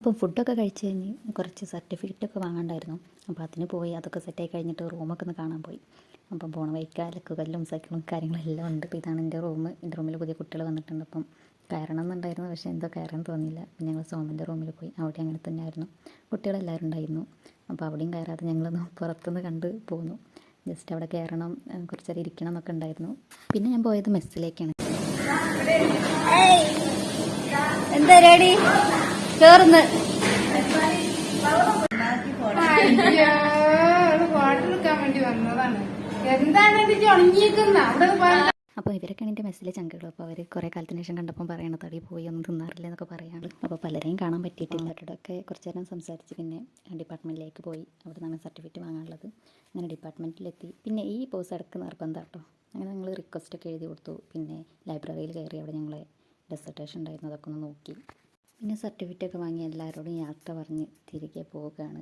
അപ്പോൾ ഫുഡൊക്കെ കഴിച്ച് കഴിഞ്ഞ് കുറച്ച് സർട്ടിഫിക്കറ്റൊക്കെ വാങ്ങാണ്ടായിരുന്നു. അപ്പോൾ അതിന് പോയി അതൊക്കെ സെറ്റായി കഴിഞ്ഞിട്ട് റൂമൊക്കെ ഒന്ന് കാണാൻ പോയി. അപ്പം പോണ വഴിക്ക് അലക്കുകല്ലും സൈക്കിളും കാര്യങ്ങളെല്ലാം ഉണ്ട്. അപ്പോൾ ഇതാണ് എൻ്റെ റൂം. എൻ്റെ റൂമിൽ പുതിയ കുട്ടികൾ വന്നിട്ടുണ്ട്. അപ്പം കയറണം എന്നുണ്ടായിരുന്നു, പക്ഷേ എന്തോ കയറാൻ തോന്നിയില്ല. അപ്പം ഞങ്ങൾ സോമൻ്റെ റൂമിൽ പോയി. അവിടെ അങ്ങനെ തന്നെ ആയിരുന്നു, കുട്ടികളെല്ലാവരും ഉണ്ടായിരുന്നു. അപ്പോൾ അവിടെയും കയറാതെ ഞങ്ങളൊന്ന് പുറത്തുനിന്ന് കണ്ട് പോന്നു. ജസ്റ്റ് അവിടെ കയറണം, കുറച്ച് നേരം ഇരിക്കണം എന്നൊക്കെ ഉണ്ടായിരുന്നു. പിന്നെ ഞാൻ പോയത് മെസ്സിലേക്കാണ്. എന്താ റെഡി കേറുന്നു ഫോട്ടെടുക്കാൻ വേണ്ടി വന്നതാണ്. എന്താണ് ഉണങ്ങിയിരിക്കുന്ന അവിടെ. അപ്പോൾ ഇവരൊക്കെയാണ് എൻ്റെ മെസ്സിലെ ചങ്കുകൾ. അപ്പോൾ അവർ കുറേ കാലത്തിന് ശേഷം കണ്ടപ്പോൾ പറയണ തടി പോയി ഒന്നും തിന്നാറില്ല എന്നൊക്കെ പറയാണ്. അപ്പോൾ പലരെയും കാണാൻ പറ്റിയിട്ടില്ല. അവരോടൊക്കെ കുറച്ച് നേരം സംസാരിച്ച് പിന്നെ ഡിപ്പാർട്ട്മെൻറ്റിലേക്ക് പോയി. അവിടെ നിന്നാണ് സർട്ടിഫിക്കറ്റ് വാങ്ങാനുള്ളത്. അങ്ങനെ ഡിപ്പാർട്ട്മെൻറ്റിലെത്തി. പിന്നെ ഈ പോസ് ഇടക്ക് നിർബന്ധം കേട്ടോ. അങ്ങനെ ഞങ്ങൾ റിക്വസ്റ്റൊക്കെ എഴുതി കൊടുത്തു. പിന്നെ ലൈബ്രറിയിൽ കയറി അവിടെ ഞങ്ങളെ ഡെസർട്ടേഷൻ ഉണ്ടായിരുന്നു, അതൊക്കെ ഒന്ന് നോക്കി. പിന്നെ സർട്ടിഫിക്കറ്റൊക്കെ വാങ്ങി എല്ലാവരോടും യാത്ര പറഞ്ഞ് തിരികെ പോവുകയാണ്.